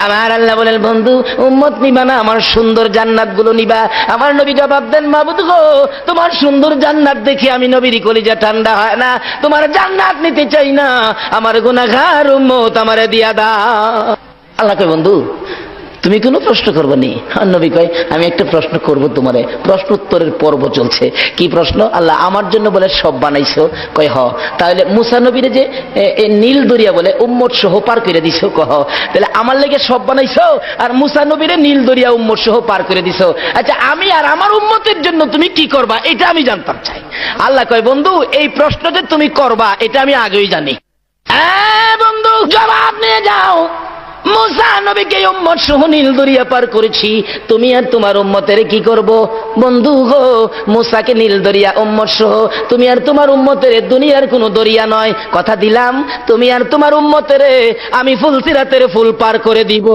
আমার আল্লাহ বলেন, বন্ধু উম্মত নিবা না, আমার সুন্দর জান্নাত গুলো নিবা। আমার নবী জবাব দেন, মাবুদ গো, তোমার সুন্দর জান্নাত দেখি আমি নবীর কলিজা ঠান্ডা হয় না, তোমার জান্নাত নিতে চাই না, আমার গুনাহগার উম্মত আমারে দিয়া দাও। আল্লাহ কয়, বন্ধু তুমি কোনো প্রশ্ন করবে নি? নবী কয়, আমি একটা প্রশ্ন করব তোমারে। প্রশ্ন উত্তরের পর্ব চলছে। কি প্রশ্ন? আল্লাহ আমার জন্য বলে সব বানাইছো? কয় হ। তাহলে মুসা নবীরে যে নীল দরিয়া বলে উম্মত সহ পার করে দিছো? কহ। তাহলে আমার লেগে সব বানাইছো আর মুসা নবীরে নীল দরিয়া উম্মত সহ পার করে দিছো। আচ্ছা আমি আর আমার উম্মতের জন্য তুমি কি করবা এটা আমি জানতাম চাই। আল্লাহ কয়, বন্ধু এই প্রশ্ন যে তুমি করবা এটা আমি আগেই জানি। বন্ধু জবাব নিয়ে যাও। মুসা নবীকে উম্মত সহ নীল দরিয়া পার করেছি, তুমি আর তোমার উম্মতের কি করব? বন্ধু গো, মুসাকে নীল দরিয়া উম্মত সহ, তুমি আর তোমার উম্মতের দুনিয়ার কোনো দরিয়া নয়, কথা দিলাম তুমি আর তোমার উম্মতের আমি ফুলসিরাতের ফুল পার করে দিব।